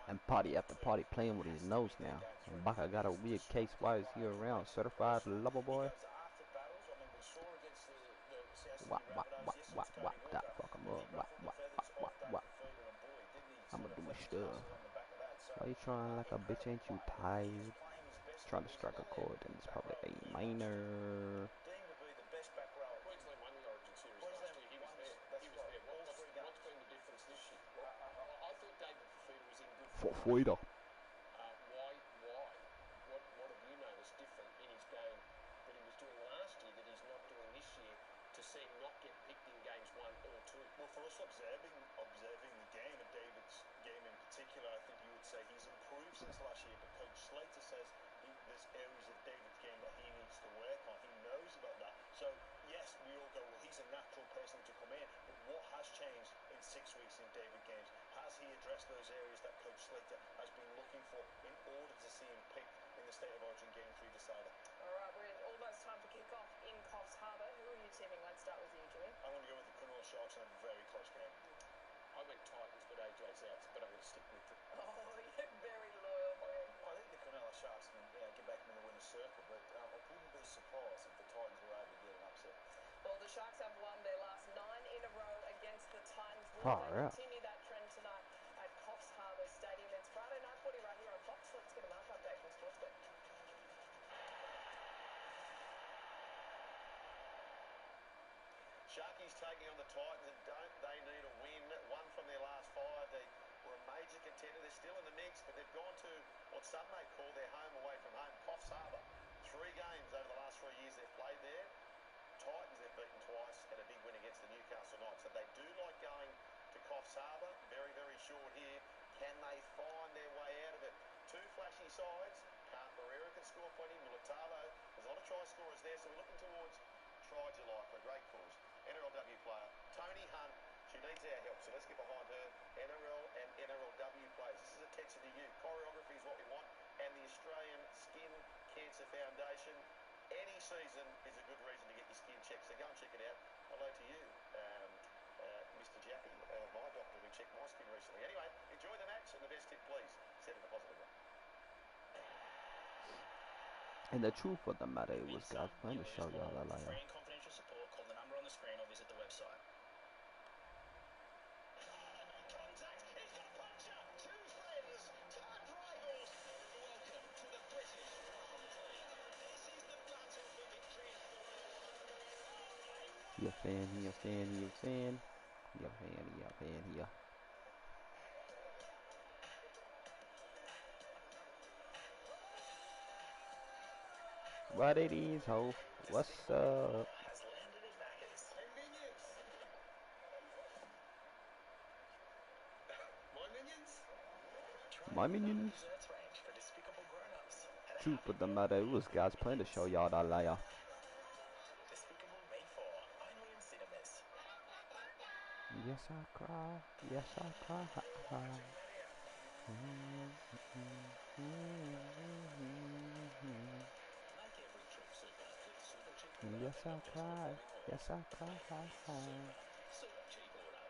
And party after party playing with his nose now. And Baka got a weird case. Why is he around? Certified lover boy. Wop, wop, wop, wop, wop. That fuck him up. Wop, wop, wop, wop, wop. I'ma do my stuff. Why you trying like a bitch? Ain't you tired? Trying to strike a chord, and it's probably A minor. Queensland won the Origin series last year. He was there. He was there. What's been the difference this year? I thought David Fafita was in good form. Fafita. Why? What have you noticed different in his game that he was doing last year that he's not doing this year to see him not get picked in games 1 or 2? Well, for us observing the game, and David's game in particular, I think you would say he's improved since last year, but Coach Slater says there's areas of David's game that he needs to work on. He knows about that. So, yes, we all go, well, he's a natural person to come in, but what has changed in 6 weeks in David games? Has he addressed those areas that Coach Slater has been looking for in order to see him picked in the State of Origin Game 3 decider? All right, we're almost time for kick-off in Coffs Harbour. Who are you teaming? Let's start with you, Jimmy. I'm going to go with the Cronulla Sharks in a very close game. I went Titans, but AJ's out, but I'm going to stick with them. Oh, you're very loyal, boy. I think the Cronulla Sharks can get back into the winner's circle, but I wouldn't be surprised if the Titans were able to get an upset. Well, the Sharks have won their last 9 in a row against the Titans. Will they continue that trend tonight at Coffs Harbour Stadium? It's Friday night footy right here on Fox. Let's get a mark update from Sportsbook. Sharkies taking on the Titans, and don't they need a win? One from their last 5. They were a major contender. They're still in the mix, but they've gone to what some may call their home away from home, Coffs Harbour. 3 games over the last 3 years they've played there. Titans they've beaten twice, and a big win against the Newcastle Knights. So they do like going to Coffs Harbour. Very, very short here. Can they find their way out of it? 2 flashy sides. Barrera can score plenty. Mulatalo. There's a lot of try scorers there, so we're looking towards try July for a great cause. NRLW player, Tony Hunt. She needs our help, so let's get behind her. NRL and NRLW players. This is a text to you. Choreography is what we want, and the Australian Skin Cancer Foundation. Any season is a good reason to get your skin checked, so go and check it out. Hello to you, Mr. Jackie, my doctor who checked my skin recently. Anyway, enjoy the match, and the best tip, please. Send it a positive one. And the truth of the matter was, guys, let me show y'all a liar. Free and confidential support, call the number on the screen or visit the website. Contact! He's got a puncher! 2 friends, turned rivals! Welcome to the British Grand Prix. This is the battle for victory in Formula 1. He a fan, he a fan, he a fan. He a fan, he a fan, he a. What it is, ho? What's up? Has landed at Macca's. Hey, minions! My minions? My minions? Desserts range for despicable grown-ups. Truth of the matter was, guys, plan to show y'all that liar. Despicable Me 4, only in cinemas. Yes, I cry. Yes, I cry. Yes, I cry. Yes, I cry. Super cheap auto.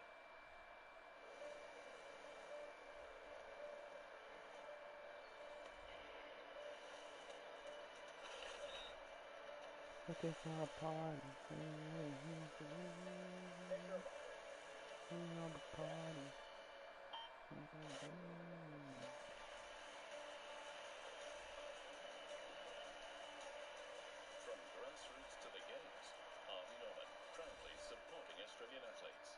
Looking for a party. Party. From grassroots to the games, Harvey Norman, proudly supporting Australian athletes.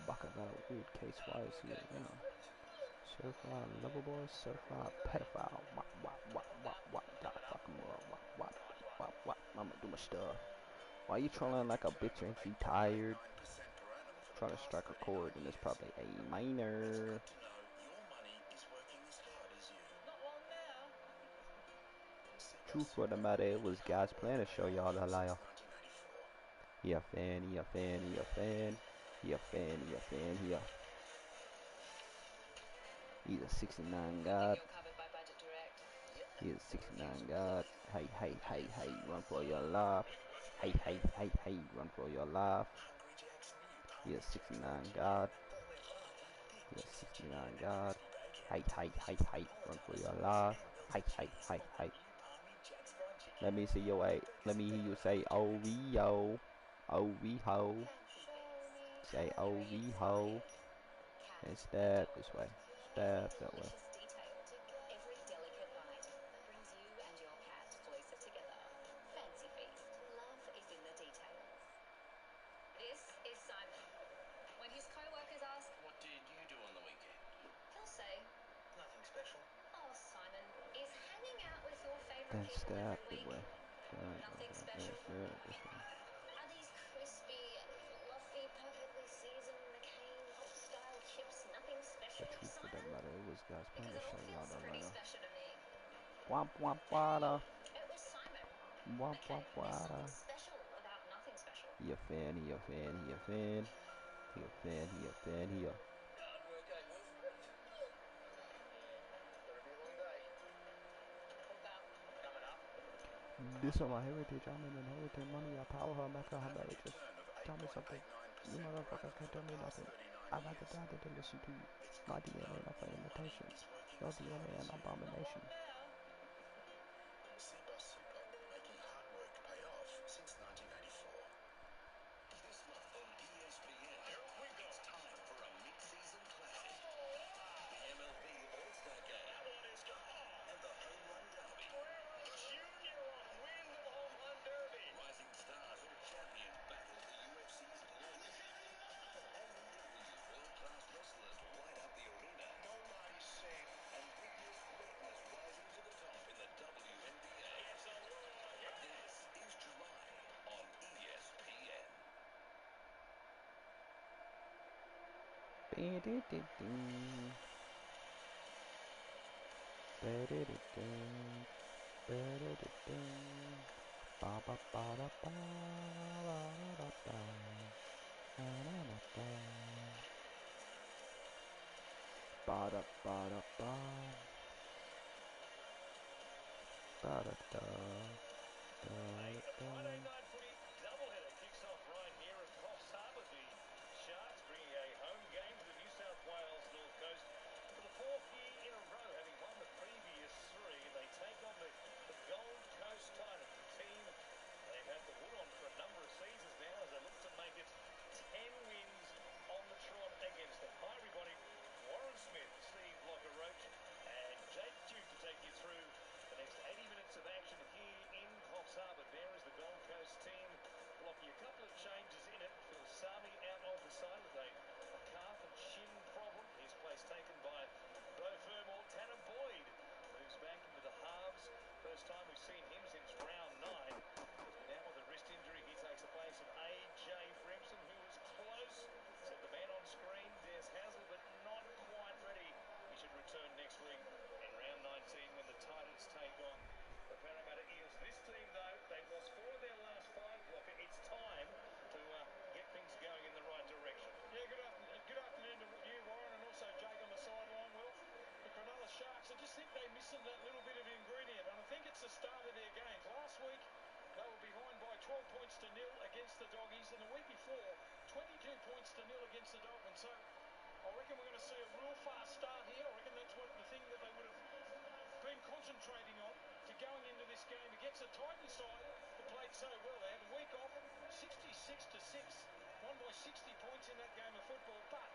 Baka got a weird case. Why is he around? Certified lover boy, certified pedophile. What? Gotta fuck him up. What? I'ma do my stuff. Why you trolling like a bitch? Ain't you tired? Trying to strike a chord, and it's probably A minor. To know your money is working as hard as you. Not long now. Truth of the matter, it was God's plan to show y'all the liar. 1984. He a fan, he a fan, he a fan. He a fan, he a fan, he a. He's a 69 god. You're covered by Budget Direct. He is 69 god. Hey, run for your life. Hey, run for your life. Hungry Jack's new He has 69 guard. He has 69 guard. Height. Run for your life. Height. Let me see your weight. Let me hear you say OVO. OVO. Say OVO. And stab this way. Stab that way. Every delicate bite brings you and your cat closer together. Fancy Feast. Love is in the details. This is Simon. When his co-workers ask, What did you do on the weekend? he'll say, Nothing special. oh, Simon, is hanging out with your favourite Then people stab every that week way. nothing special? This way. Are these crispy, fluffy, perfectly seasoned McCain-style chips nothing special, The truth of the Simon? matter is, guys, playing Because this it all show, y'all feels don't pretty know. special to me. Womp womp wada. It was Simon. Womp McCain, womp there's wada. something special about nothing special. He a fan. He a fan. He a fan. He a fan. He a fan. He a. Hard work, eh, Wolf? Gonna be a long day. What about? Coming up. This is my heritage. I'm an inheriting money. I power her, make her Average emeritus. return of Tell me something. 8.89% You per motherfuckers annum can't for tell the me past nothing. 39 I'd rather years. die than to listen to you. It's My good to DNA, know not for your money imitation. is working Your as hard DNA, as an you. abomination. Bsbc Super, making hard work pay off since 1984. This month on ESPN, it's time for a mid-season classic. The MLB All-Star Game and the Home Run Derby. Junior on win the home run derby. Rising stars or champions battle the UFC's glory. AEW world-class wrestlers light up the arena. Nobody's safe. And witness greatness rising to the top in the WNBA. It's a war. This is July on ESPN. Ba ba ba da ba da ba. Ba da ba da ba. Ba da da. A Friday night footy doubleheader kicks off right here at Coffs Harbour. The Sharks bringing a home game to the New South Wales North Coast for the fourth year in a row, having won the previous three. They take on the Gold Coast Titans, a team they've had the wood on for a number of seasons now as they look to make it 10 wins on the trot against them. Hi everybody, Warren Smith, Steve Blocker-Roach and Jake Duke to take you through the next 80 minutes of action here in Coffs Harbour. There is the Gold Coast team. Blocky, a couple of changes in it. Phil Sami out of the side with a calf and shin problem. His place taken by Bo Fermor. Tanner Boyd moves back into the halves. First time we've seen him since round 9. He's been out with a wrist injury. He takes the place of AJ Brimson, who was close. Said the man on screen, Des Hasler, but not quite ready. He should return next week in round 19 when the Titans take on the Parramatta Eels. This team, though, they've lost 4 of their last 5, Blocker. It's time to get things going in the right direction. Yeah, good afternoon to you, Warren, and also Jake on the sideline, Will. The Cronulla Sharks, I just think they're missing that little bit of ingredient, and I think it's the start of their games. Last week, they were behind by 12 points to nil against the Doggies, and the week before, 22 points to nil against the Dolphins. So I reckon we're going to see a real fast start here. I reckon that's what the thing that they would have been concentrating on to going into this game against a Titan side that played so well. They had a week off, 66-6, won by 60 points in that game of football, but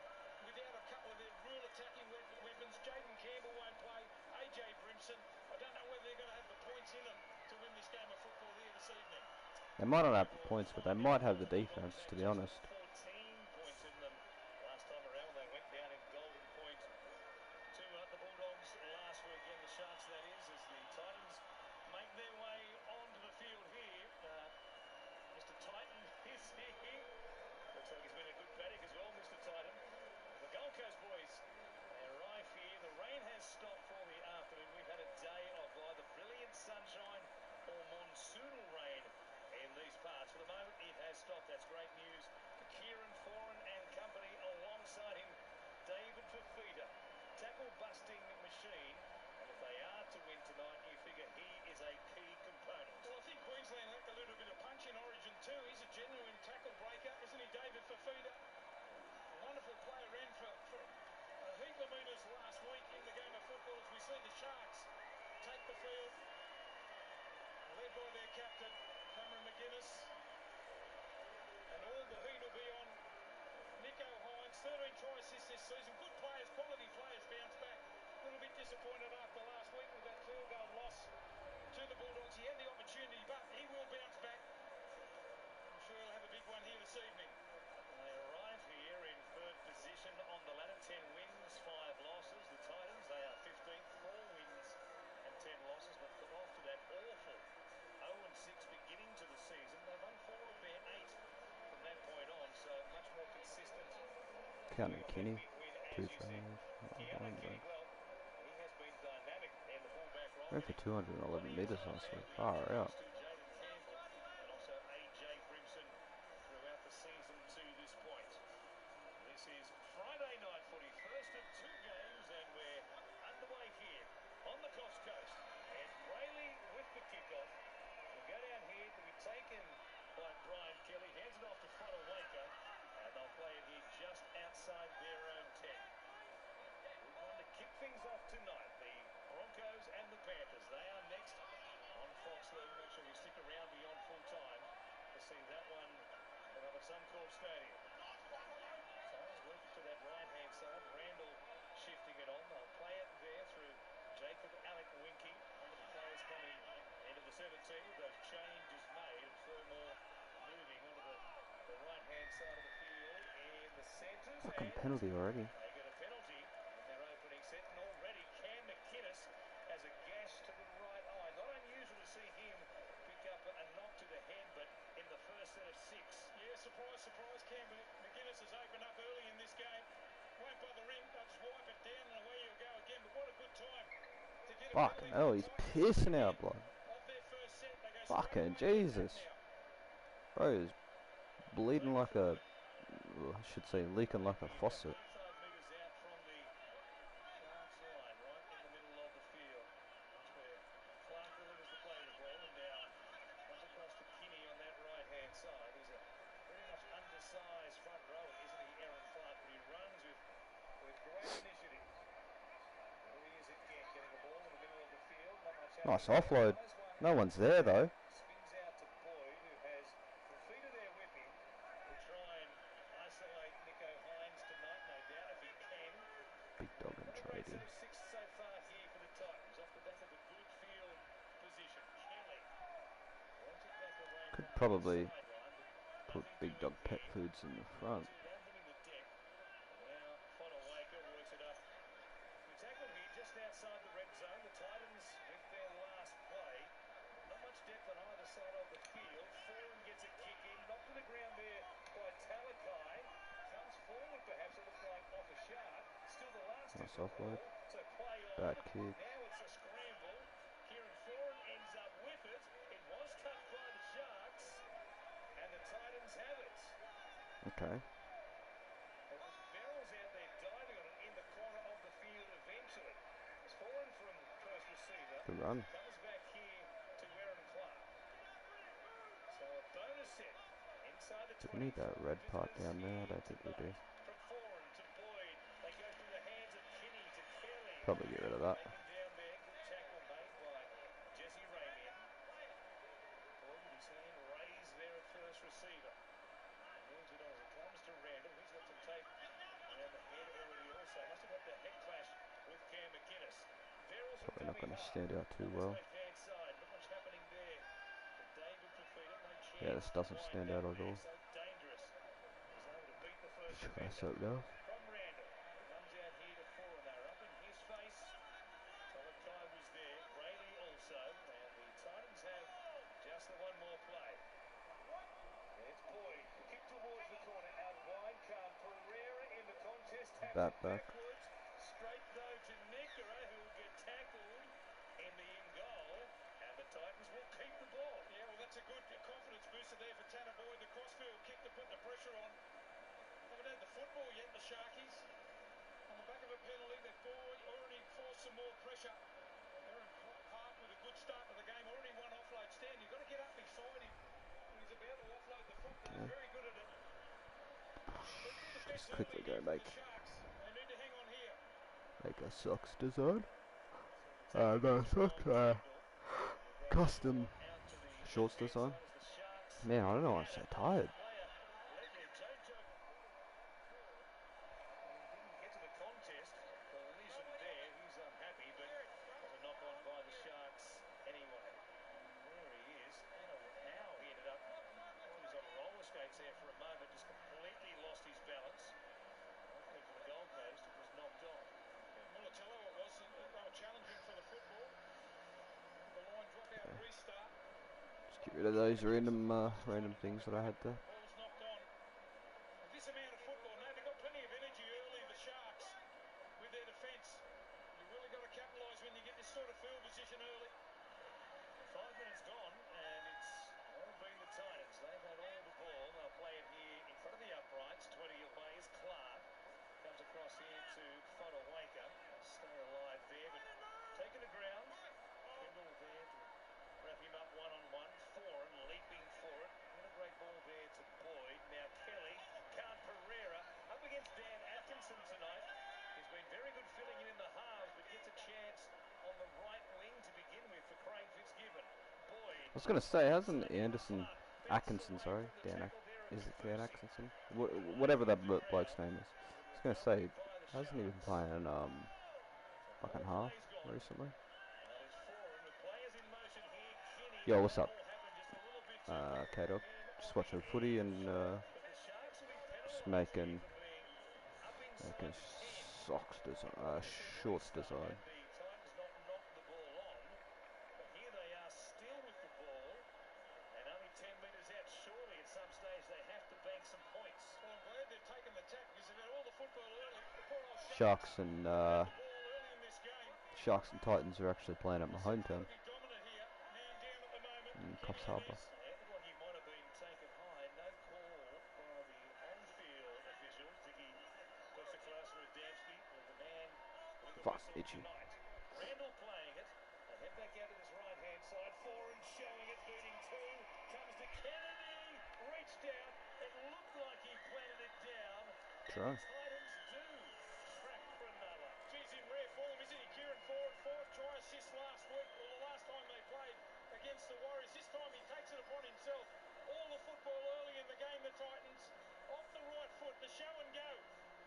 without a couple of their real attacking weapons. Jaden Campbell won't play, AJ Brimson. I don't know whether they're going to have the points in them to win this game of football here this evening. They might not have the points, but they might have the defense, to be honest. 14 points in them last time around. They went down in Golden Point to the Bulldogs last weekend. The Sharks, that is, as the Titans make their way onto the field here. Mr. Titan is here. Looks like he's been a good paddock as well, Mr. Titan. The Gold Coast boys, they arrive here. The rain has stopped for the afternoon. We've had a day of either brilliant sunshine or monsoonal rain in these parts. For the moment, it has stopped. That's great news for Kieran Foran and company. Alongside him, David Fafita, tackle-busting machine. And if they are to win tonight, you figure he is a key component. Well, I think Queensland lacked a little bit of punch in Origin too. He's a genuine tackle breaker, isn't he, David Fafita? to a player in for a heap of metres last week in the game of football as we see the Sharks take the field, led by their captain, Cameron McGuinness. And all the heat will be on Nico Hines, 13 try assists this season. Good players, quality players bounce back. A little bit disappointed after last week with that field goal loss to the Bulldogs. He had the opportunity, but he will bounce back. I'm sure he'll have a big one here this evening. They arrive here in third position on the ladder, 10 wins, 5 losses. The Titans, they are 15th, 4 wins and 10 losses, but got off to that awful 0-6 beginning to the season. They've won 4 of their 8 from that point on, so much more consistent. Counting Kenny, Win, 2 as you said. tries. Keanu Kenny, well, he has been dynamic in the fullback role. Ran for 211 metres last week. Far out. To Jaden Campbell and also AJ Brimson throughout the season to this point. This is Friday night footy, first of 2 games, and we're underway here on the Coast Coast. And Brayley with the kickoff will go down here to be taken by Brian Kelly, hands it off to Fodawaker, and they'll play it here just outside their own 10. We're going to kick things off tonight, the Broncos and the Panthers. They are next on Fox League. Make sure you stick around beyond full time to see that one at Suncorp Stadium. Titans working to that right-hand side. Randall shifting it on. They'll play it there through Jacob Alec Winky. One of the players coming into the 17 with those changes made, and 4 more moving onto the right-hand side of the field in the centres. Fucking And penalty already. they get a penalty in their opening set, and already Cam McInnes has a gash to the right eye. Not unusual to see him pick up a knock to the head, but in the first set of 6. Yeah, surprise, surprise, Cam McInnes has opened up early in this game. Won't bother him, they'll just wipe it down and away you'll go again. But what a good time to get a Fucking penalty. hell, he's pissing out blood. Of their first set, they go Fucking straight away to Jesus. that now. Bro is bleeding like a, well, I should say leaking like a faucet. 35 metres out from the Sharks line, right in the middle of the field. That's where Clark delivers the play the ball, and now comes across to Kinney on that right-hand side. He's a very much undersized front rower, isn't he, Aaron Clark? But he runs with great initiative. There he is again, getting the ball in the middle of the field. Not much Nice happening. offload. No one's there though. Spins out to Boyd, who has completed their whipping. Will try and isolate Nico Hines tonight, no doubt, if he can. Big dog and Not a great tradie. set of 6 so far here for the Titans, off the back of a good field position. Kelly wants it back away Could from probably the sideline, but put nothing Big doing Dog Pet here. Foods in the front. Without hitting the deck. And now Fodawaker works it up. We tackled here just outside the red zone. The Titans with their last play. Not much depth on either side of the field. Foran gets a kick in, knocked to the ground there by Talakai. Comes forward perhaps, it looks like off a sharp. Still the last Nice is the offload. call. So play on. Bad kick. Now it's a scramble. Kieran Foran ends up with it. It was touched by the Sharks. And the Titans have it. Okay. And with Verrills out there diving on it in the corner of the field eventually. It's Foran from first receiver. Good run. Comes back here to Aaron Clark. So a bonus set inside the Do 20. we need that red part Visitors down there? I here don't think we do. tonight. From Foran to Boyd. They go through the hands of Kinney to Kelly. Probably get rid of that. Taken down there. Good tackle made by Jesse Ramian. Boyd with his hand raised there at first receiver. Moves it on as it comes to Randall. He's got some tape around the head already also. Must have had the head clash with Cam McInnes. Verrills from Probably not dummy going to half. stand out too On this well. left-hand side. Not much happening there. But David Fafita, no chance. Yeah, this doesn't to wind stand up out at there. all. So dangerous. He's able to beat the first Try defender. something else. From Randall. Comes out here to Foran. They're up in his face. Talakai was there. Brayley also. And the Titans have just the one more play. It's Boyd. Kick towards the corner. Out wide. Can't Pereira in the contest. Tapped Back. backwards. Straight though to Nickera, who will get tackled in the in goal. And the Titans will keep the ball. Yeah, well, that's a good confidence booster there for Tanner Boyd. The crossfield kick to put the pressure on. Haven't had the football yet, the Sharkies. On the back of a penalty, they've already forced some more pressure. Aaron Clark with a good start to the game. Already one offload stand. You've got to get up beside him when he's about to offload the football. He's very good at it. Just quickly go make They need to hang on here. a socks design. So No socks. Custom out to the shorts left-hand design. side as the Sharks. Man, I don't know. I'm so tired. Player left there, Jojo. Didn't get to the contest. Collision there. He's unhappy, but was a knock on by the Sharks anyway. There he is. I don't know how he ended up. He was on roller skates there for a moment, just completely lost his balance. Went to the Gold Coast, it was knocked off. Well, I tell you what it was, they were challenging for the football. The line drop out restart. Just get rid of those random things that I had there. Ball's knocked on. With this amount of football, now they've got plenty of energy early, the Sharks, with their defence. You really got to capitalise when you get this sort of field position early. 5 minutes gone, and it's all been the Titans. They've had all the ball. They'll play it here in front of the uprights. 20 away is Clark. Comes across here to Fodawaker. Stay alive there, but taking the ground. Kendall there to wrap him up one-on-one. Thorin leaping for it. And a great ball there to Boyd. Now Kelly, Count Pereira, up against Dan Atkinson tonight. He's been very good filling in the halves, but gets a chance on the right wing to begin with for Craig Fitzgibbon. Boyd. I was gonna say, hasn't Atkinson, sorry, is it Dan Atkinson? Whatever that bloke's name is. I was gonna say, hasn't he been playing fucking half recently? Yo, what's up? K-Dog. Just watching footy and just making socks design, shorts design. Here they are still with the ball, and only 10 metres out. Surely at some stage they have to bank some points. Well, I'm glad they've taken the tack because they've had all the football early. The poor old Sharks and had the ball early in this game. Sharks and Titans are actually playing at my hometown Be dominant here. Man down at the moment. in Coffs Harbour. It looked like he might have been taken high. No call by the on-field officials. Dicky puts the class with Damsky, with the man with the Fuck, whistle itchy. tonight. Randall playing it. They head back out to this right-hand side. Foran showing it, beating two. Comes to Kennedy. Reached out. It looked like he planted it down. Try. The Titans do track for another. Geez, in rare form, isn't he? Kieran Foran, 4 try assists last week, or the last time they played against the Warriors. This time he takes it upon himself. All the football early in the game, the Titans. Off the right foot, the show and go.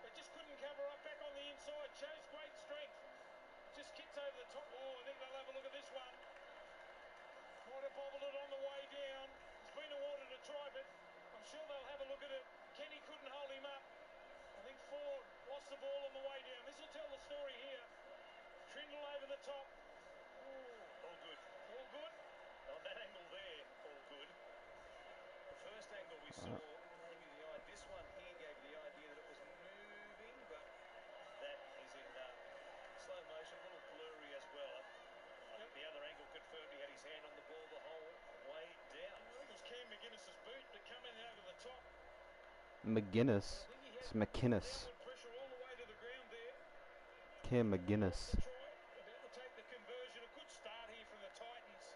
They just couldn't cover up back on the inside. Shows great strength. Just kicks over the top. Oh, I think they'll have a look at this one. Might have bobbled it on the way down. He's been awarded a try, but I'm sure they'll have a look at it. Kenny couldn't hold him up. I think Ford lost the ball on the way down. This will tell the story here. Trindle over the top. All good. All good. On that angle there, all good. The first angle we saw gave you the idea. This one here gave you the idea that it was moving, but that is in slow motion, a little blurry as well. I think the other angle confirmed he had his hand on the ball the whole way down. I think it was Cam McGuinness's boot that come in over the top. McGuinness. I think he had It's McInnes. downward pressure all the way to the ground there. Cam McGuinness. Try. About to take the conversion. A good start here from the Titans.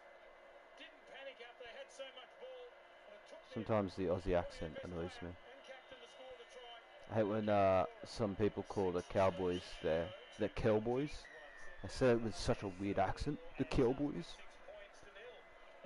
Didn't panic up. They had so much ball. And it took them Sometimes the Aussie accent annoys me. and captain to score the try. I hate when some people call the Cowboys the Cowboys. I say it with such a weird accent. The Cowboys. 6 points to nil.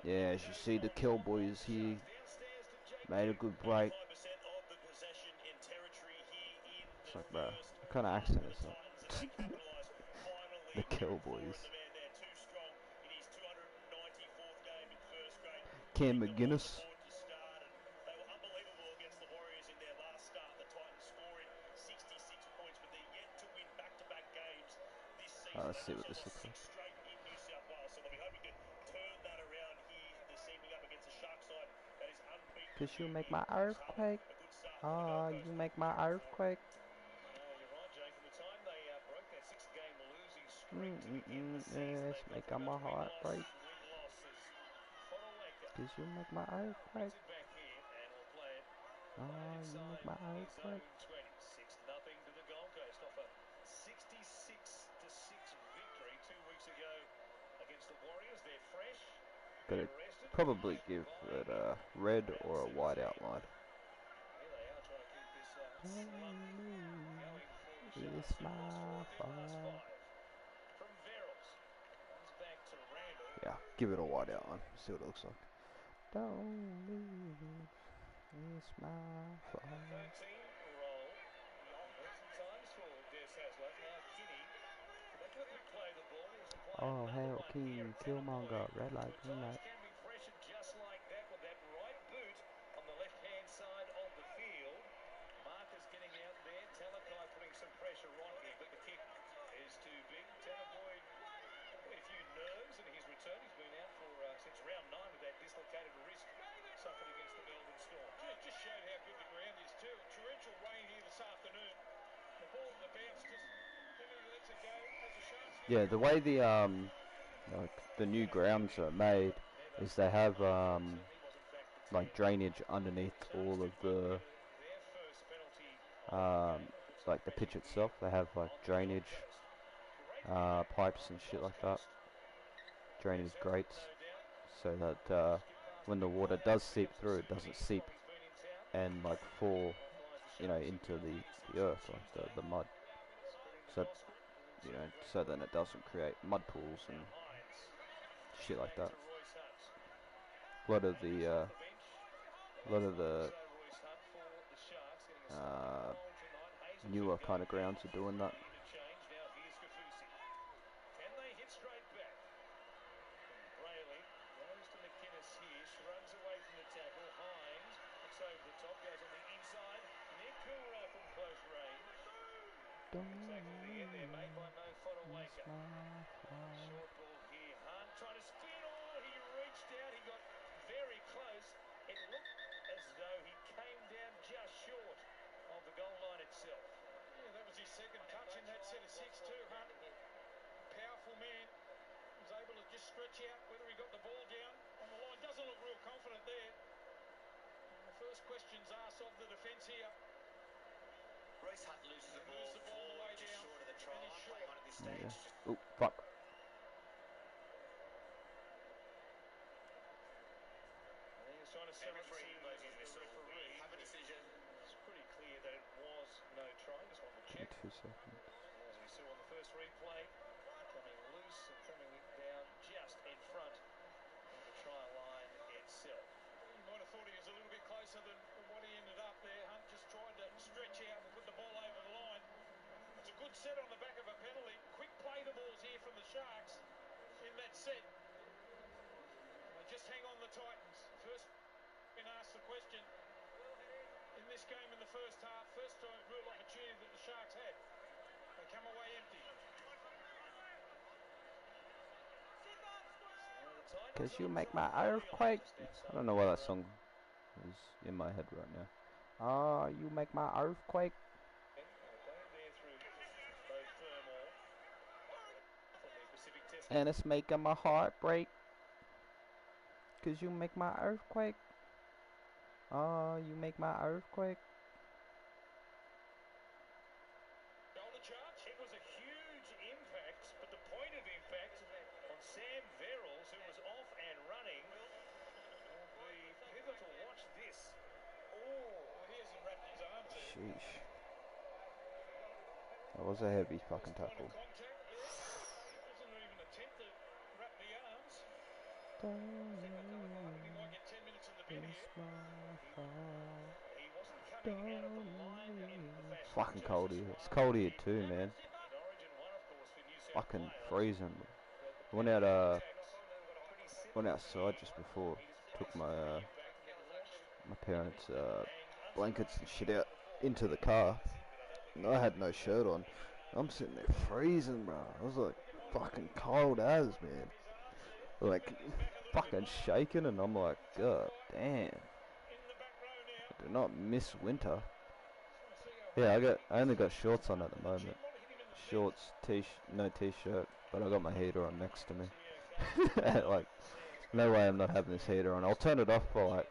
Yeah, as you see, the Cowboys here Downstairs to Jake. made a good break. 5% of the possession in territory here in It's the like, bro, first what kind of accent is that? Titans, and they capitalise finally. The Cowboys. The man there, too strong in his 294th game in first grade. Cam Picked them McGuinness. off the board to start, and they were unbelievable against the Warriors in their last start. The Titans scoring 66 points, but they're yet to win back-to-back games this season. Let's see what They've this lost looks like. 6 straight in New South Wales, so they'll be hoping to turn that around here this evening up against the Shark side that is unbeaten. Cause you make my A earthquake. good start for the Gold Coast. You make my earthquake. You're right, Jake. From the time they broke that 6-game losing streak to begin the season, Yes, they've make gone my through heart break. win-losses. Fodawaker Cause you make my earthquake. brings it back here and will play it You make my inside his own earthquake. 20. 6-0 to the Gold Coast off a 66-6 victory 2 weeks ago against the Warriors. They're fresh. Gotta They're rested. probably give it a red or a white outline. Here they are trying to keep this Going for the It's Sharks, who've lost 4 my of their last fault. 5. From Verrills. Comes back to Randall. Yeah, give it a wide out one. See what it looks like. Don't leave. It's my fault. 13 roll. Times for Des Hasler. Now Kinney. They couldn't play the ball. He was applying Oh, another hell, one here. King It's in a Killmonger. blue. Red light, At green times light. can be pressured just like that with that right boot on the left-hand side of the field. Marcus getting out there. Talakai putting some pressure on him, but the kick is too big. Talakai had a few nerves in his return. He's been out for since round 9 with that dislocated wrist suffered against the Melbourne Storm. Just showed how good the ground is too. Torrential rain here this afternoon. The ball in the bounce just lets it go as the Sharks get Yeah, the way like the new grounds are made is they have like drainage underneath all of the like the pitch itself. They have like drainage pipes and shit like that, drainage grates, so that when the water does seep through, it doesn't seep and like fall, into the earth, like the mud. So so then it doesn't create mud pools and shit like that. A lot of the newer kind of grounds are doing that. Can they hit straight back? Brayley goes to McInnes here, shrugs away from the tackle. Hines looks over the top, goes on the inside. Nick Coolrow from close range. Exactly the end there, made by Mo Fodawaker. Short ball here. Hunt trying to spin. Oh, he reached out. He got very close. It looked as though he came down just short of the goal line itself. Yeah, that was his second touch in that set of 6 too, Hunt. Powerful man. Was able to just stretch out whether he got the ball down on the line. Doesn't look real confident there. And the first question's asked of the defence here. Royce Hunt loses the ball, the ball on the way just down. short of the try And line, he's playing short. on at this stage. Yeah. Oh, fuck. He's trying to sell it to Moses the whistle. referee. We have a decision. It's pretty clear that it was no try. Just want to check. 2 seconds. As we saw on the first replay, coming loose and coming down just in front of the try line itself. You might have thought he was a little bit closer than what he ended up there. Hunt just tried to stretch out and put the ball over the line. It's a good set on the back of a penalty. Quick play the balls here from the Sharks in that set. They just hang on the Titans. First been asked the question in this game in the first half. First time real opportunity that the Sharks had. They come away empty. Cause you make my earthquake. I don't know why that song is in my head right now. Ah, you make my earthquake. And it's making my heart break. Cause you make my earthquake. Ah, you make my earthquake. It was a huge impact, but the point of impact on Sam Verrills, who was off and running, will be pivotal. Watch this. Oh, he hasn't wrapped his arms there. Sheesh. That was a heavy fucking First point tackle. of contact there. Doesn't even attempt to wrap the arms. He might get 10 minutes in the bin here. He wasn't coming out of the line in the fashion. Fucking cold here. It's cold here too, man. In Origin 1, of course, for New South Fucking Wales. freezing. But the Went out pretty simple went outside here. just before. He just Took braces my for the impact and then launched. my parents' And blankets and shit out into the car. And I had no shirt on. I'm sitting there freezing, bro. I was like fucking cold as, man. Like fucking shaking, and I'm like, God damn. I do not miss winter. Yeah, I only got shorts on at the moment. Shorts, no t-shirt, but I got my heater on next to me. Like, no way I'm not having this heater on. I'll turn it off for like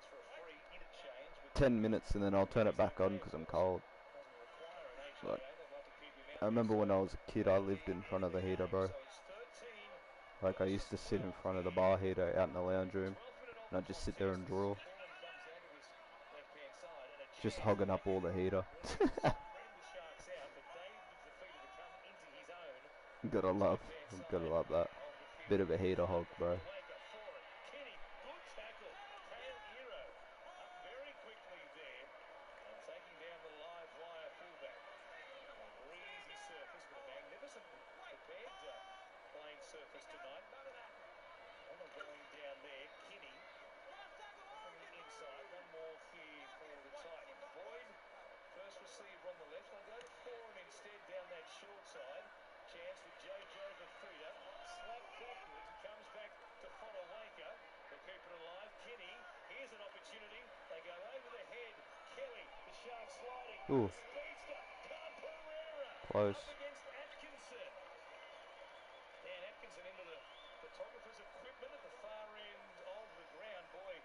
10 minutes and then I'll turn it back on because I'm cold. Like, I remember when I was a kid, I lived in front of the heater, bro. Like, I used to sit in front of the bar heater out in the lounge room, and I'd just sit there and draw. Just hogging up all the heater. Ran the Sharks out, but Dave defeated to come into his own. Gotta love that. Bit of a heater hog, bro. Kenny, good tackle. Kale Hero up very quickly there and taking down the live wire fullback. Breezy surface, but a magnificent prepared playing surface tonight. One going down there, Kenny. On the inside, one more here for the Titans. Boyd, first receiver on the left. They'll go to Foran instead down that short side. Chance with Jojo Bafita. Slap backwards. It comes back to Fonawaka. They'll keep it alive. Kenny, here's an opportunity. They go over the head. Kelly, the Sharks sliding. Ooh. Speedster, Carl Pereira. Close. Up against Atkinson. Dan Atkinson into the photographer's equipment at the far end of the ground. Boy,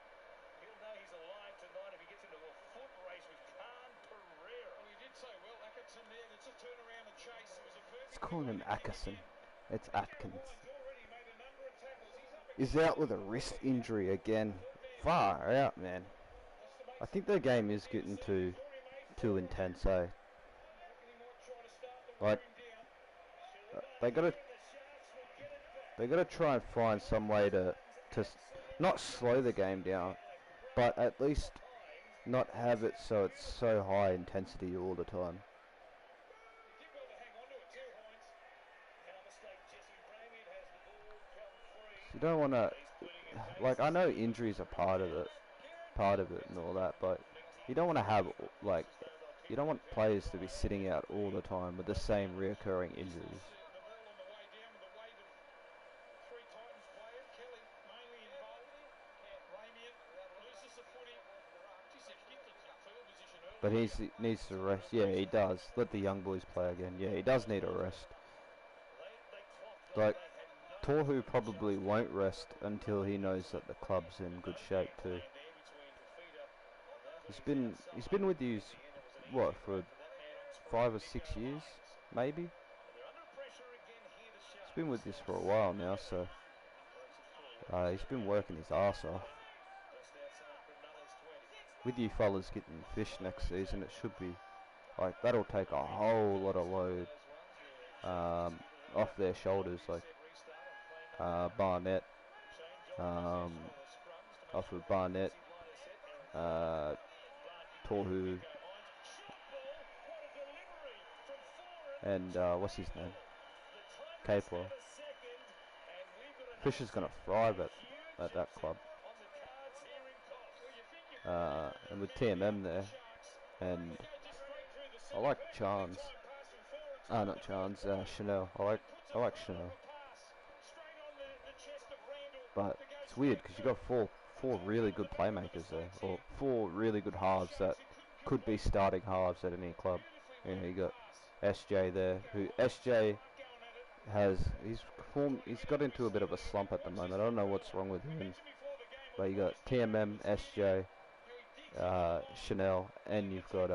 he'll know he's alive tonight if he gets into a foot race with Khan Pereira. Well, he did so well, Atkinson there. It's a turnaround and chase. It was a perfect. Let's call him Atkinson. It's Atkins. Already made a number of tackles. He's out with a wrist injury again. Far out, man. I think their game is getting too intense, eh? Like, they gotta try and find some way to not slow the game down, but at least not have it so it's so high intensity all the time. You don't want to, like, I know injuries are part of it and all that, but you don't want to have, like, you don't want players to be sitting out all the time with the same reoccurring injuries. But he needs to rest. Yeah, he does. Let the young boys play again. Yeah, he does need a rest. Like, Tohu probably won't rest until he knows that the club's in good shape too. He's been with you, what, for 5 or 6 years, maybe? He's been with this for a while now, so he's been working his arse off. With you fellas getting fish next season, it should be, like, that'll take a whole lot of load off their shoulders, like Barnett, off of Barnett, Tohu, and what's his name? Capewell. Fish is gonna thrive at that club. And with TMM there, and I like Chance. Not Chance. Chanel. I like Chanel. But it's weird because you got four really good playmakers there, or 4 really good halves that could be starting halves at any club. You know, you got SJ there, who SJ he's got into a bit of a slump at the moment. I don't know what's wrong with him. But you got TMM, SJ, Chanel, and you've got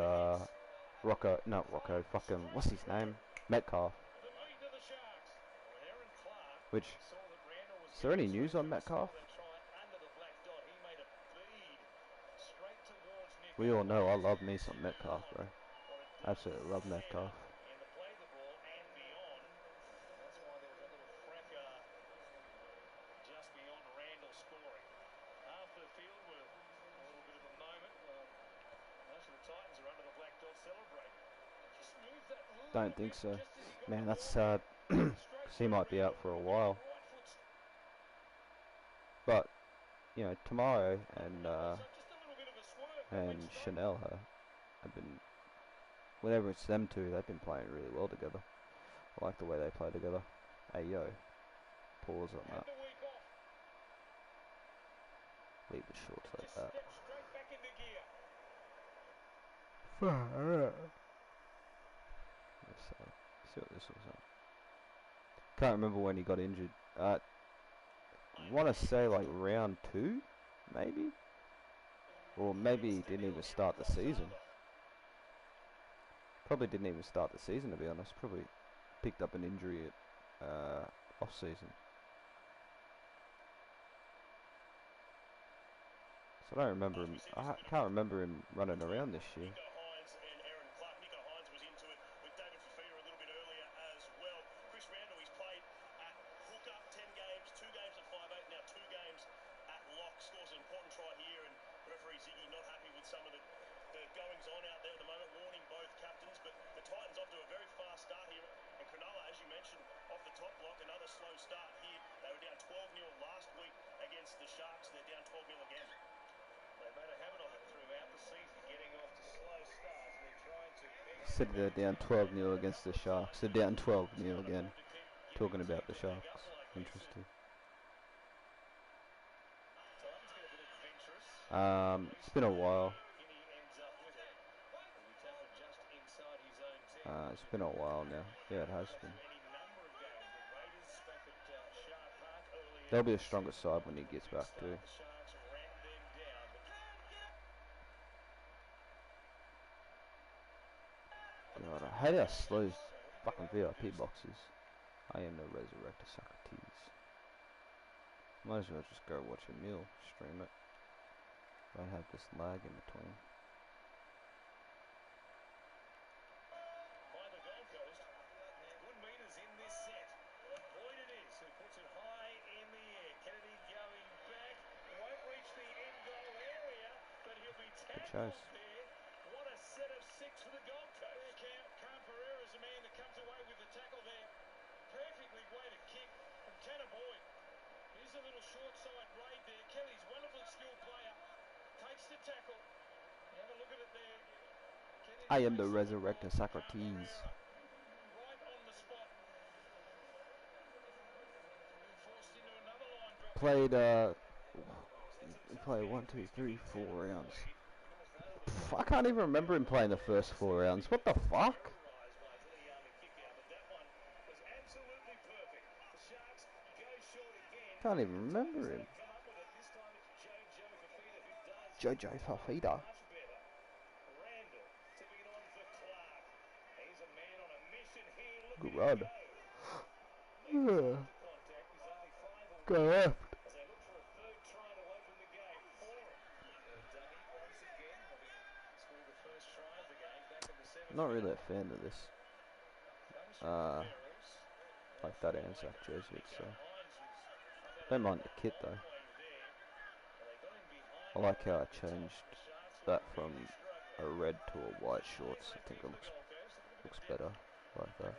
fucking what's his name? Metcalf. Which, is there any news on Metcalf? We all know I love me some Metcalf, bro. Absolutely love Metcalf. Don't think so. Man, that's sad. Because he might be out for a while. But, you know, tomorrow and Chanel have been, whenever it's them two, they've been playing really well together. I like the way they play together. Hey, yo. Pause on that. Leave the shorts like that. Alright. Let's see what this was on. Can't remember when he got injured. I want to say like round 2, maybe? Or maybe he didn't even start the season. Probably didn't even start the season, to be honest. Probably picked up an injury at off-season. So I don't remember him. I can't remember him running around this year. Nico Hines and Aaron Clark. Nico Hines was into it with David Fafita a little bit earlier as well. Chris Randall, he's played at hooker 10 games, 2 games at 5'8", now 2 games at lock. Scores an important try here, and referee Ziggy not happy with some of the goings on out there at the moment, warning both captains. But the Titans off to a very fast start here, and Cronulla, as you mentioned, off the top block, another slow start here. They were down 12-0 last week against the Sharks. They're down 12-0 again. They made a habit of it throughout the season, getting off to slow starts, and they're trying to... Said they're down 12-0 against the Sharks. They're down 12-0 again. Talking about the Sharks. Interesting. It's been a while. It's been a while now. Yeah, it has been. They'll be a stronger side when he gets back too. God, I hate how slow these fucking VIP boxes. I am the Resurrector Socrates. Might as well just go watch a meal, stream it. Don't have this lag in between. By the Gold Coast, good meters in this set. Boyd it is, who puts it high in the air. Kennedy going back, won't reach the end goal area, but he'll be tackled there. What a set of 6 for the Gold Coast. Cam Pereira's the man that comes away with the tackle there. Perfectly weighted kick from Tanner Boyd. Here's a little short side raid there. Kelly's wonderful skilled player. Takes the tackle. Have a look at it there. Kennedy I am the takes Resurrector ball. Socrates. Right on the spot. Forced into another line drop. Played we played 1, 2, 3, 4 rounds. Pff, I can't even remember him playing the first 4 rounds. What the fuck? Can't even remember him. Jojo Fafita. Good run. Go left. Not really a fan of this. Like that Anzac jersey, so don't mind the kit though. I like how I changed that from a red to a white shorts. I think it looks better like that.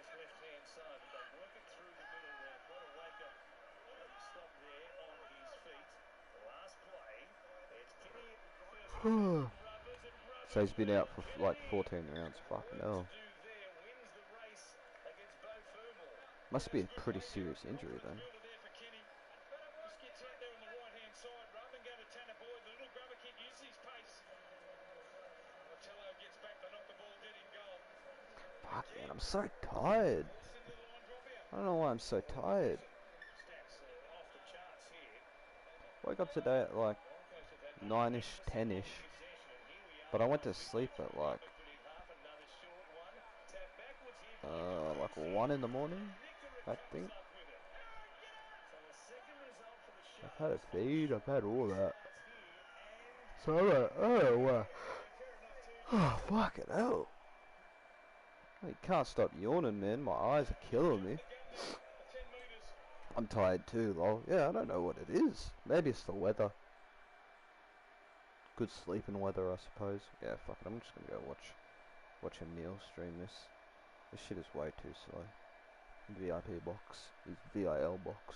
So he's been out for like 14 rounds. Fucking hell. Must be a pretty serious injury then. Fuck man, I'm so tired. I don't know why I'm so tired. Woke up today at like 9ish, 10ish. But I went to sleep at like 1 in the morning, I think. I've had a feed, I've had all that. So I'm like, oh, oh, fucking hell. I can't stop yawning, man. My eyes are killing me. I'm tired too, lol. Yeah, I don't know what it is. Maybe it's the weather. Good sleeping weather, I suppose. Yeah, fuck it. I'm just gonna go watch a meal stream this. This shit is way too slow. VIP box is VIL box.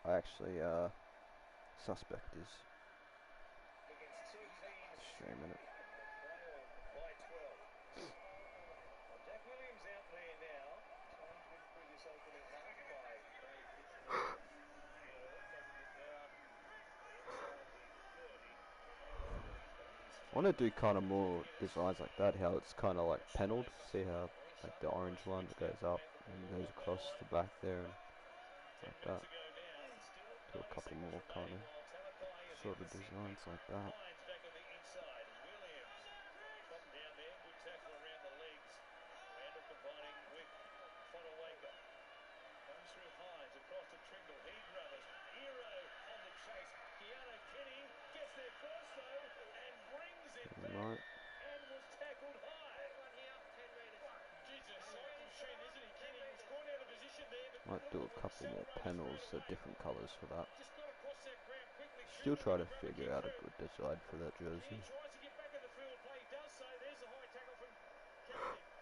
I actually suspect is streaming it. I want to do kind of more designs like that, how it's kind of like panelled. See how like the orange one that goes up and goes across the back there and like that. Do a couple more kind of sort of designs like that. Right. And was tackled high. One here, 10 metres. Jesus, cycle machine, isn't he? Kenny was caught out of position there, but Might do a couple more panels, so different colours for that. just got across that ground quickly. Still try to figure out a good design for that jersey. He tries to get back in the field play. He does so. There's a high tackle from Kennedy.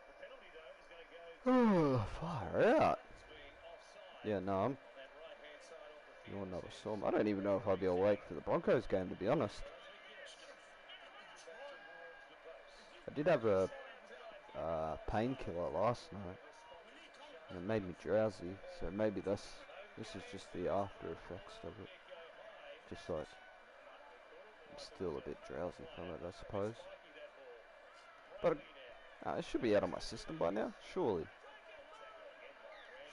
The penalty, though, is going to go Oh, far out. being offside Yeah, no, I'm on that right-hand side of the doing field. another storm. I don't even know if I'll be awake for the Broncos game, to be honest. Back towards the post. I did have a painkiller last night, and it made me drowsy, so maybe this is just the after effects of it. Just like, I'm still a bit drowsy from it, I suppose. But it should be out of my system by now, surely.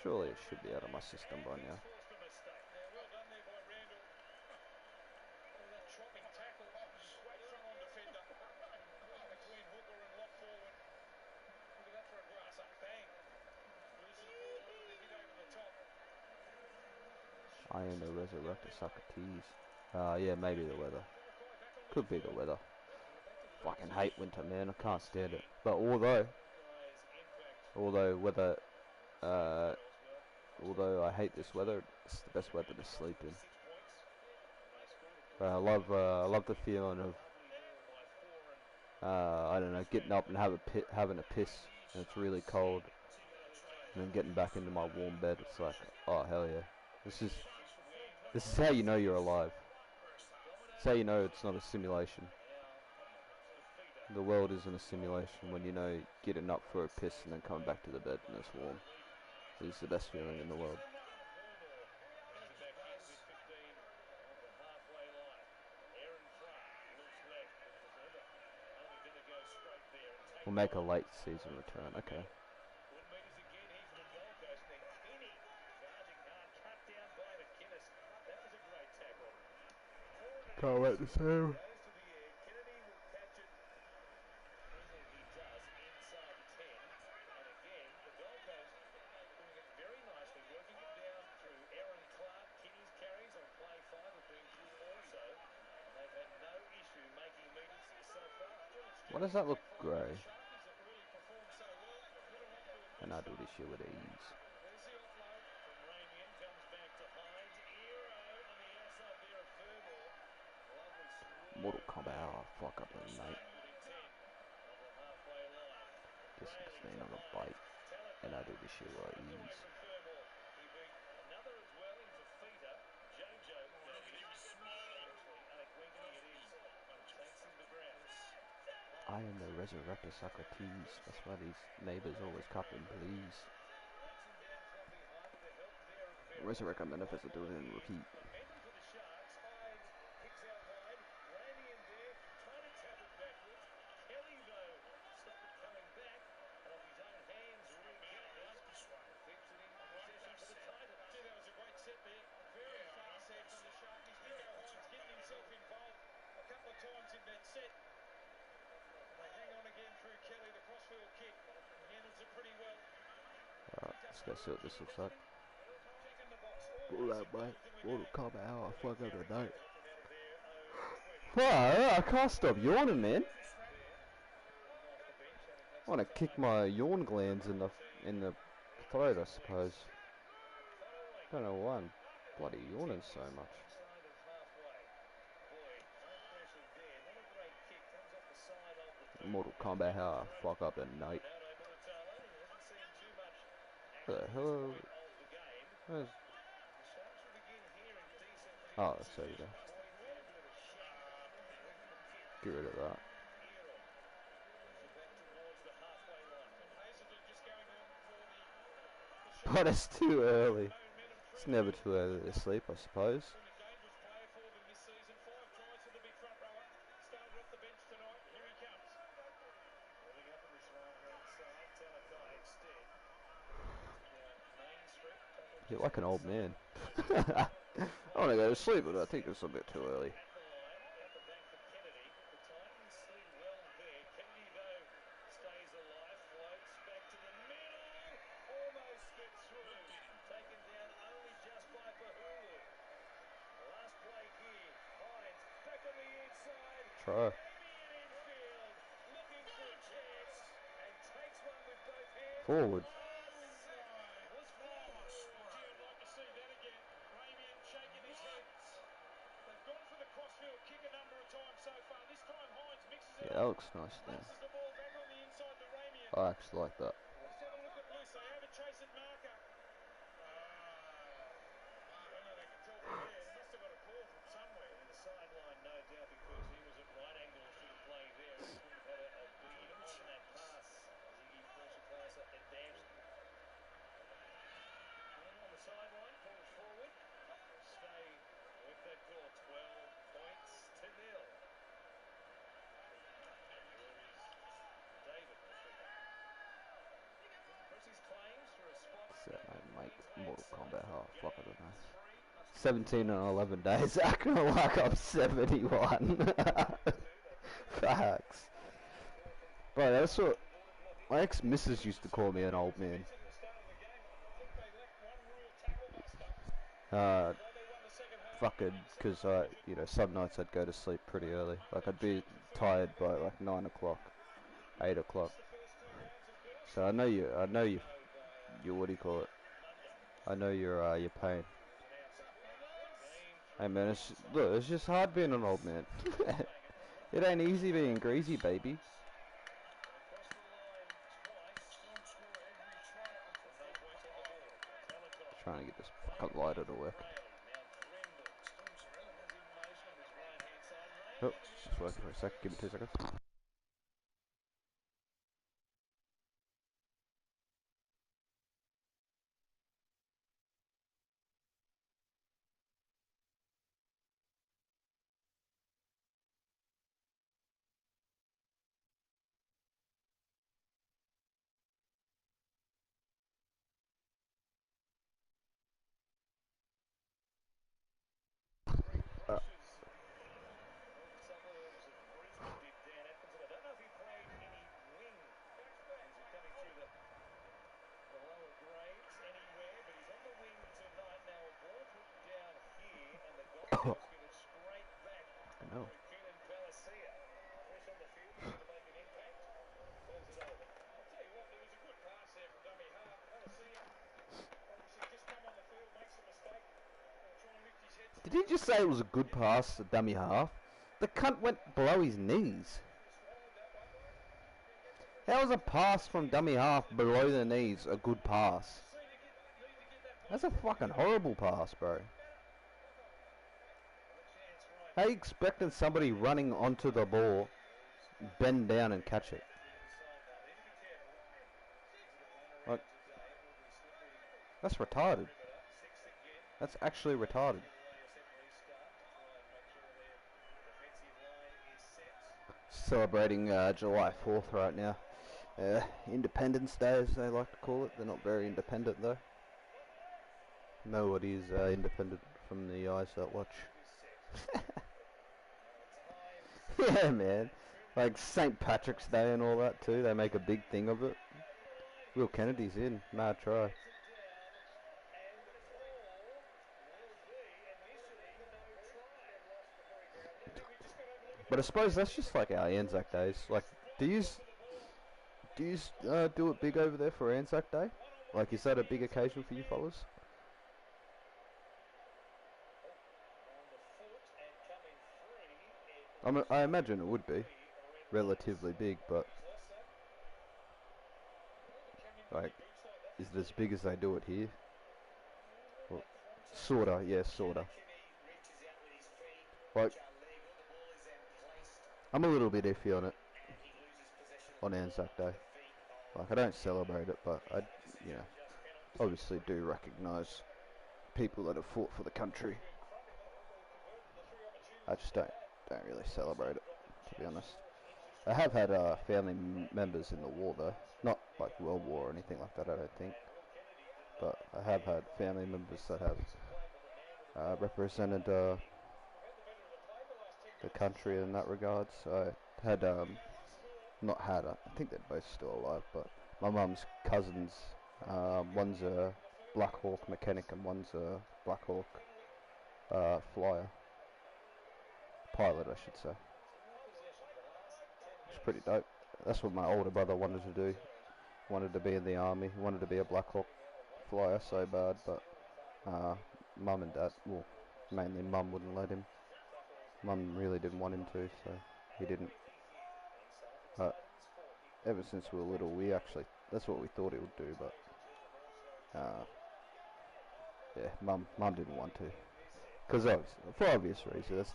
Surely it should be out of my system by now. Well done there by Randall. That chopping tackle. Great front-on defender. Between hooker and lock forward. Look at that for a grass up. Bang. Loses the ball. They hit over the top. I am the resurrected Socrates. Yeah, maybe the weather. Could be the weather. Fucking hate winter, man. I can't stand it. But although I hate this weather, it's the best weather to sleep in. I love the feeling of I don't know, getting up and having a piss, and it's really cold, and then getting back into my warm bed. It's like, oh hell yeah, this is how you know you're alive. It's how you know it's not a simulation. The world isn't a simulation when you know getting up for a piss and then coming back to the bed and it's warm. It's the best feeling in the world. We'll make a late season return, okay. Can't wait to see him. Why does that look grey? And I do this shit with ease. Mortal Kombat, oh, fuck up the night. Get 16 on a bike, and I do this shit with ease. I am the resurrected Socrates. That's why these neighbors always copping, please. Resurrect a manifesto, do it and repeat. Times in that set. They hang on again through Kelly, the crossfield kick. He handles it pretty well. Alright, let's go see what this looks like. Checking the box. Pull out, mate. Mortal Kombat, how I fuck up the night. I can't stop yawning, man. I want to kick my yawn glands in the throat, I suppose. Don't know why I'm bloody yawning so much. Mortal Kombat, how I fuck up the night. What the hell? Where's... Oh, there you go. Get rid of that. But it's too early. It's never too early to sleep, I suppose. You're like an old man. I want to go to sleep, but I think it's a bit too early. Try. Forward. You'd like to see that again. Ramian shaking his head. They've gone for the crossfield kick a number of times so far. This time Hines mixes it Yeah, that up. looks nice now. Passes the ball back on the inside to Ramian. I actually like that. Let's have a look at Bliss. They have a chase at marker. I don't know, they can tell from there. They must have got a call from somewhere. The sideline, no doubt, because he was at right angles to the play there. This would have had a bead on that pass. Ziggy forced a pass up at Damsey. On the sideline, falls forward. Stay with that call. 12 points to nil. And here is David. Press his claims for a spot. So I make Mortal Kombat half. Fuck, I don't know. 17 and 11 days. Acting like I'm 71. Facts. Bro, that's what my ex-missus used to call me, an old man. Fucking, because you know, some nights I'd go to sleep pretty early. Like I'd be tired by like 9 o'clock, 8 o'clock. So I know you, what do you call it? I know your pain. Hey man, it's just hard being an old man. It ain't easy being greasy, baby. Trying to get this fucking lighter to work. Oh, it's just working for a sec. Give me 2 seconds. No. Did he just say it was a good pass, a dummy half? The cunt went below his knees. How is a pass from dummy half below the knees a good pass? That's a fucking horrible pass, bro. How you expecting somebody running onto the ball, bend down and catch it? Like, that's retarded. That's actually retarded. Celebrating July 4th right now. Independence Day, as they like to call it. They're not very independent, though. Nobody is independent from the eyes that watch. Yeah, man. Like St. Patrick's Day and all that, too. They make a big thing of it. Will Kennedy's in. Mad try. But I suppose that's just like our Anzac days. Like, do you do it big over there for Anzac Day? Like, is that a big occasion for you fellas? I imagine it would be relatively big, but like, is it as big as they do it here? Well, sorta, yeah, sorta. Like, I'm a little bit iffy on it on Anzac Day. Like, I don't celebrate it, but I, you know, obviously do recognise people that have fought for the country. I just don't really celebrate it, to be honest. I have had family members in the war, though. Not like World War or anything like that, I don't think. But I have had family members that have represented the country in that regard. So I had, not had, I think they're both still alive, but my mum's cousins, one's a Black Hawk mechanic and one's a Black Hawk flyer. Pilot, I should say. It's pretty dope. That's what my older brother wanted to do. wanted to be in the army. He wanted to be a Black Hawk flyer so bad, but mum and dad, well, mainly mum wouldn't let him. Mum really didn't want him to, so he didn't. But ever since we were little, that's what we thought he would do, but yeah, mum didn't want to. Because for obvious reasons, that's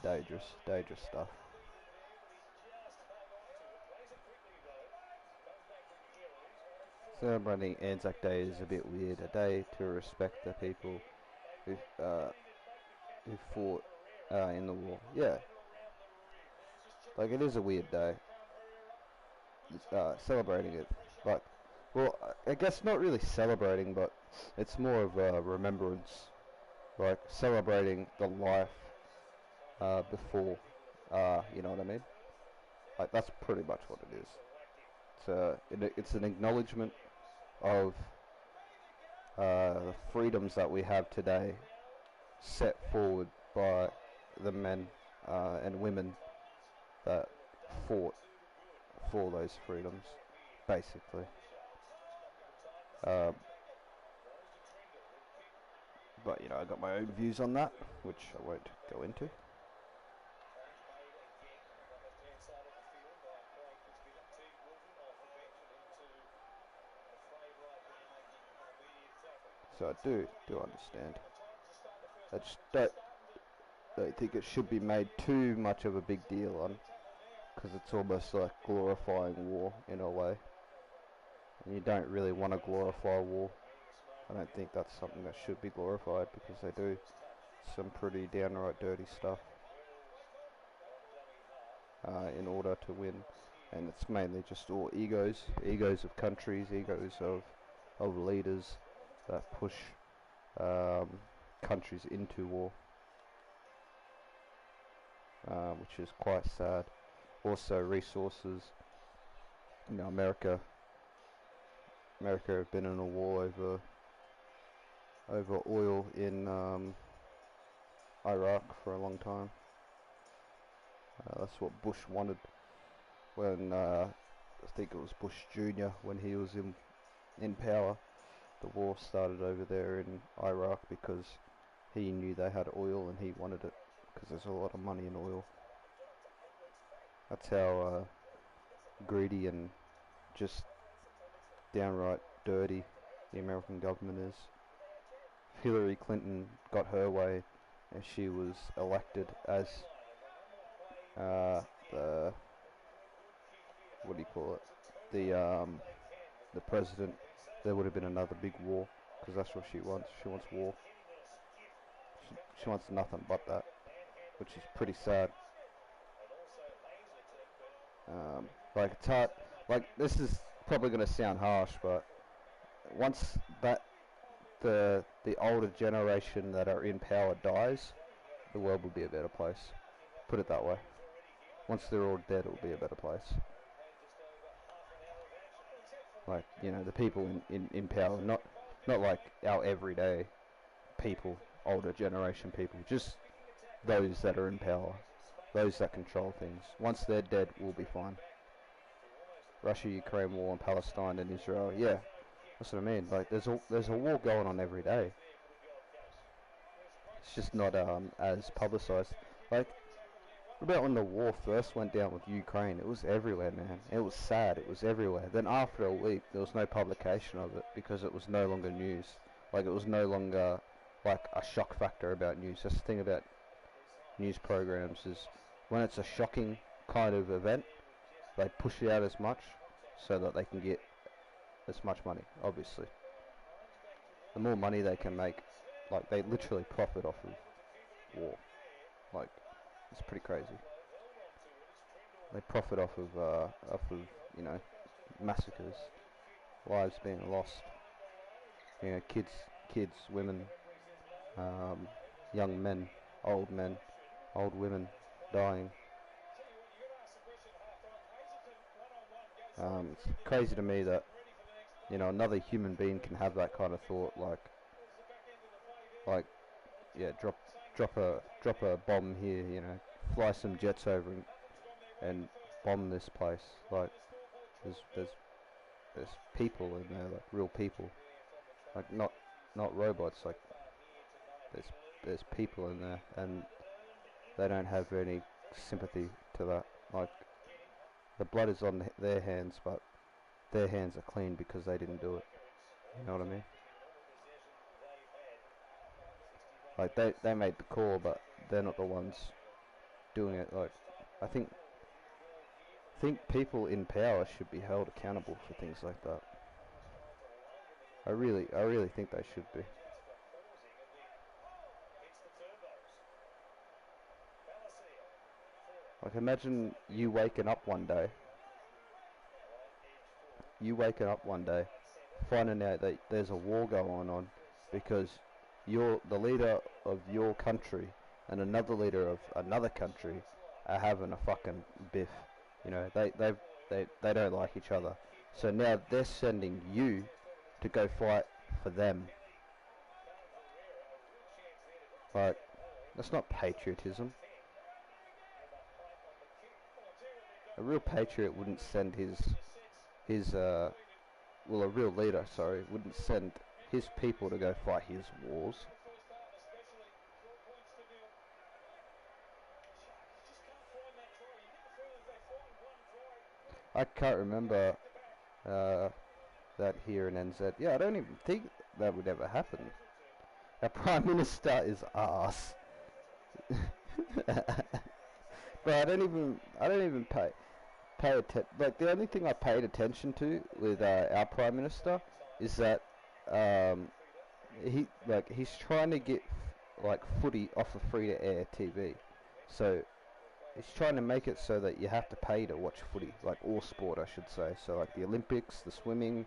dangerous stuff. Celebrating Anzac Day is a bit weird. A day to respect the people who fought in the war. Yeah, like it is a weird day. Celebrating it, like, well, I guess not really celebrating, but it's more of a remembrance, like celebrating the life before. You know what I mean? Like that's pretty much what it is. It's an acknowledgement of the freedoms that we have today, set forward by the men and women that fought for those freedoms, basically. But I got my own views on that, which I won't go into. So I do understand. I just don't think it should be made too much of a big deal on, because it's almost like glorifying war in a way. And you don't really want to glorify war. I don't think that's something that should be glorified, because they do some pretty downright dirty stuff in order to win. And it's mainly just all egos of countries, egos of leaders that push countries into war, which is quite sad. Also, resources. America have been in a war over oil in Iraq for a long time. That's what Bush wanted when I think it was Bush Jr. when he was in power. The war started over there in Iraq because he knew they had oil and he wanted it, because there's a lot of money in oil. That's how greedy and just downright dirty the American government is. Hillary Clinton got her way and she was elected as the, what do you call it, the president. There would have been another big war, because that's what she wants. She wants war. She wants nothing but that, which is pretty sad. Like it's hard. Like, this is probably going to sound harsh, but once the older generation that are in power dies, the world will be a better place. Put it that way. Once they're all dead, it will be a better place. Like, the people in power, not like our everyday people, older generation people, just those that are in power, those that control things. Once they're dead, we'll be fine. Russia, Ukraine war, and Palestine and Israel, yeah, that's what I mean. Like, there's a war going on every day. It's just not as publicized. Like, what about when the war first went down with Ukraine? It was everywhere, man. It was sad. It was everywhere. Then after a week, there was no publication of it because it was no longer news. Like, it was no longer like a shock factor about news. That's the thing about news programs, is when it's a shocking kind of event, they push it out as much so that they can get as much money. Obviously, the more money they can make, like, they literally profit off of war. Like, it's pretty crazy. They profit off of massacres, lives being lost. Kids, women, young men, old women dying. It's crazy to me that another human being can have that kind of thought, like yeah, drop a bomb here, fly some jets over and bomb this place. Like, there's there's people in there, like real people, like not robots. Like there's people in there, and they don't have any sympathy to that. Like the blood is on their hands, but their hands are clean because they didn't do it. You know what I mean? Like they made the call, but they're not the ones doing it. Like I think people in power should be held accountable for things like that. I really think they should be. Like imagine you waking up one day, finding out that there's a war going on because you're the leader of your country and another leader of another country are having a fucking biff. You know, they don't like each other. So now they're sending you to go fight for them. Like, that's not patriotism. A real patriot wouldn't send a real leader, sorry, wouldn't send his people to go fight his wars. I can't remember that here in NZ. Yeah, I don't even think that would ever happen. Our Prime Minister is arse. But I don't even pay attention. Like the only thing I paid attention to with our Prime Minister is that he's trying to get like footy off of free to air TV. So he's trying to make it so that you have to pay to watch footy, like all sport, I should say. So like the Olympics, the swimming,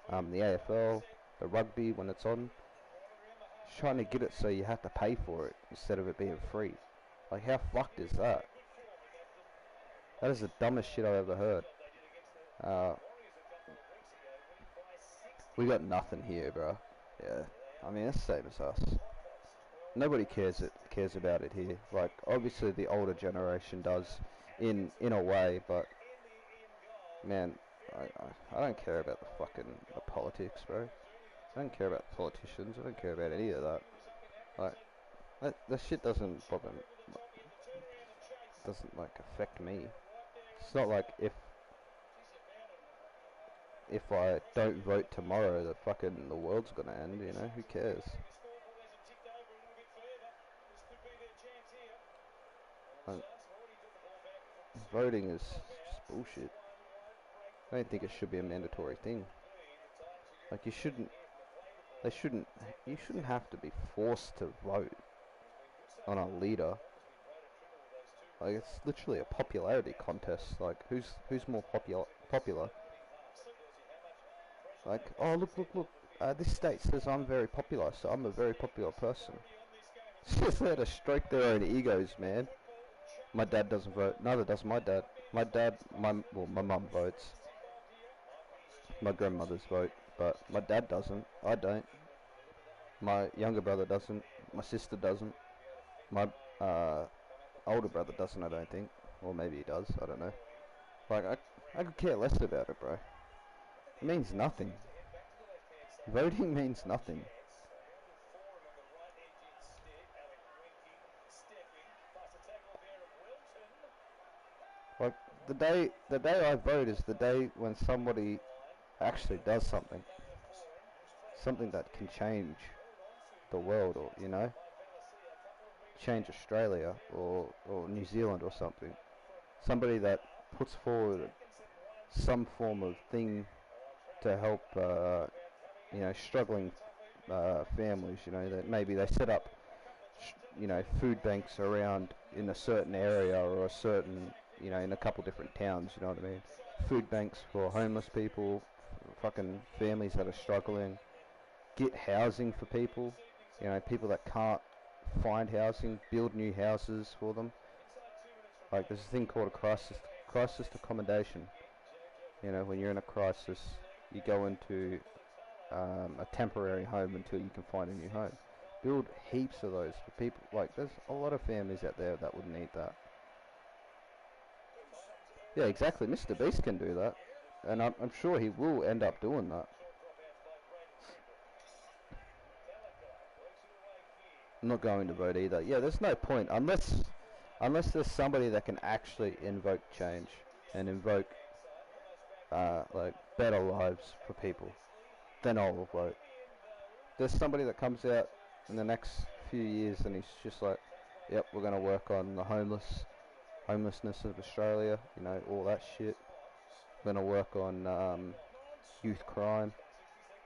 the AFL, the rugby when it's on. He's trying to get it so you have to pay for it instead of it being free. Like how fucked is that? That is the dumbest shit I've ever heard. We got nothing here, bro. Yeah, I mean it's the same as us. Nobody cares about it here. Like obviously the older generation does, in a way, but man, I don't care about the politics, bro. I don't care about the politicians. I don't care about any of that. Like that shit doesn't like affect me. It's not like if I don't vote tomorrow, the world's gonna end. You know, who cares? Like, voting is just bullshit. I don't think it should be a mandatory thing. Like you shouldn't have to be forced to vote on a leader. Like it's literally a popularity contest. Like who's more popular? Like oh look. This state says I'm very popular, so I'm a very popular person. It's just there to stroke their own egos, man. My dad doesn't vote. Neither does my dad. My mum votes. My grandmothers vote, but my dad doesn't. I don't. My younger brother doesn't. My sister doesn't. My older brother doesn't, I don't think. Or maybe he does, I don't know. Like, I could care less about it, bro. It means nothing. Voting means nothing. Like, the day I vote is the day when somebody actually does something. Something that can change the world, or, you know, change Australia, or New Zealand or something. Somebody that puts forward some form of thing to help, struggling families, that maybe they set up, food banks around in a certain area or a certain, in a couple different towns, you know what I mean? Food banks for homeless people, fucking families that are struggling, get housing for people, people that can't find housing, build new houses for them. Like there's a thing called a crisis accommodation. When you're in a crisis, you go into a temporary home until you can find a new home. Build heaps of those for people. Like there's a lot of families out there that would need that. Yeah, exactly. Mr. Beast can do that. and I'm sure he will end up doing that. I'm not going to vote either. Yeah, there's no point unless there's somebody that can actually invoke change and invoke like better lives for people. Then I'll vote. There's somebody that comes out in the next few years and he's just like, yep, we're going to work on the homelessness of Australia, you know, all that shit. We're going to work on youth crime,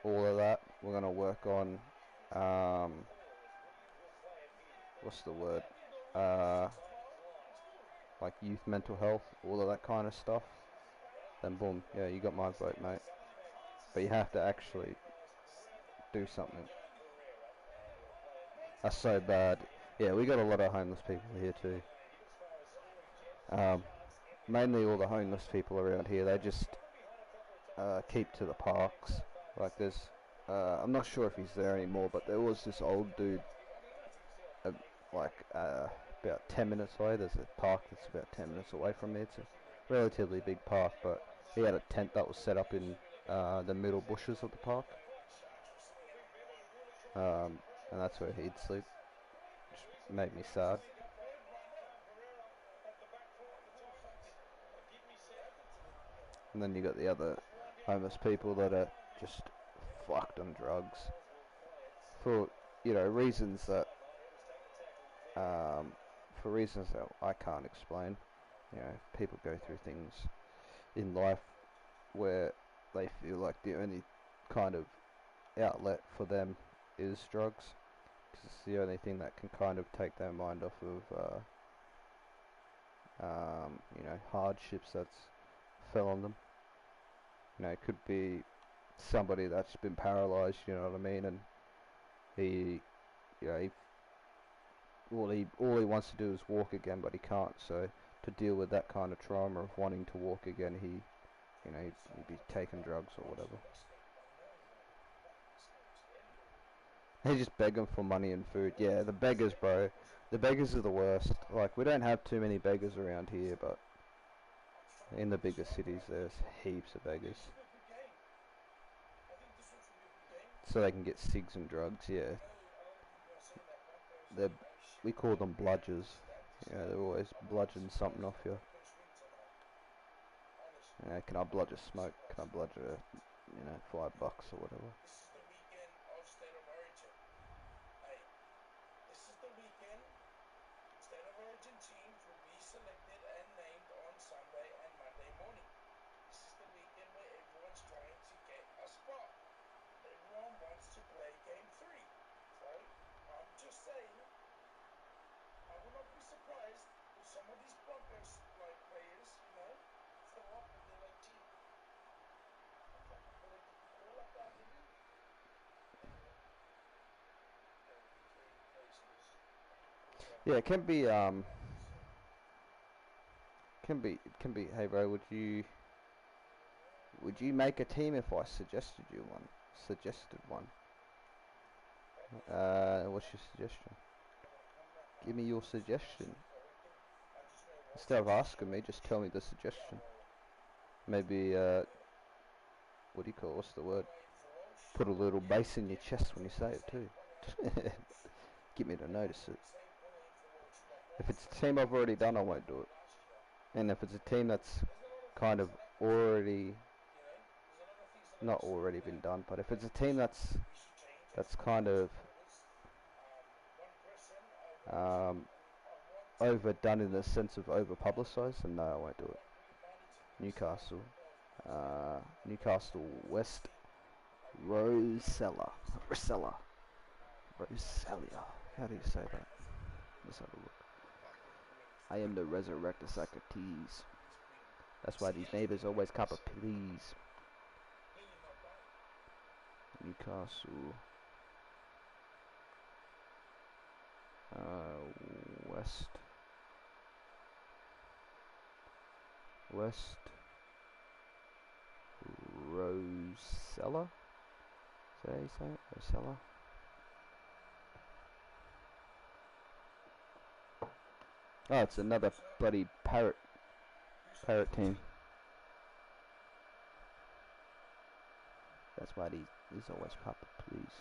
all of that. We're going to work on what's the word, like youth mental health, all of that kind of stuff. Then boom, yeah, you got my vote, mate. But you have to actually do something. That's so bad. Yeah, we got a lot of homeless people here too. Mainly all the homeless people around here, they just keep to the parks. Like there's, I'm not sure if he's there anymore, but there was this old dude, about 10 minutes away. There's a park that's about 10 minutes away from me. It's a relatively big park, but he had a tent that was set up in the middle bushes of the park. And that's where he'd sleep, which made me sad. And then you got the other homeless people that are just fucked on drugs for, you know, reasons that I can't explain. You know, people go through things in life where they feel like the only kind of outlet for them is drugs, because it's the only thing that can kind of take their mind off of you know, hardships that's fell on them. You know, it could be somebody that's been paralyzed, you know what I mean, and he, you know, all he wants to do is walk again, but he can't. So to deal with that kind of trauma of wanting to walk again, you know, he'd be taking drugs or whatever. He's just begging for money and food. Yeah, the beggars, bro. The beggars are the worst. Like, we don't have too many beggars around here, but in the bigger cities, there's heaps of beggars. So they can get cigs and drugs, yeah. We call them bludgers. Yeah, they're always bludgeoning something off you. Yeah, can I bludge a smoke? Can I bludge a, you know, $5 or whatever? This is the weekend. State of Origin teams will be selected and named on Sunday and Monday morning. This is the weekend where everyone's trying to get a spot. Everyone wants to play game 3. So, I'm just saying, I will not be surprised if some of these Broncos like players, you know, throw up and they're like, gee, I fucking voted for call up that, didn't you? Anyway. Yeah, it can be hey bro, would you make a team if I suggested one? What's your suggestion? Give me your suggestion. Instead of asking me, just tell me the suggestion. Maybe what do you call, what's the word? Put a little bass in your chest when you say it too. Get me to notice it. If it's a team I've already done, I won't do it. And if it's a team that's kind of already, not already been done, but if it's a team that's kind of overdone in the sense of over publicised, then no, I won't do it. Newcastle West Rosella. How do you say that? Let's have a look. I am the resurrected Socrates. That's why these neighbors always cop a please. Newcastle West Rosella? Is that how you say it? Rosella? Oh, it's another bloody parrot team. That's why these always crop up, please.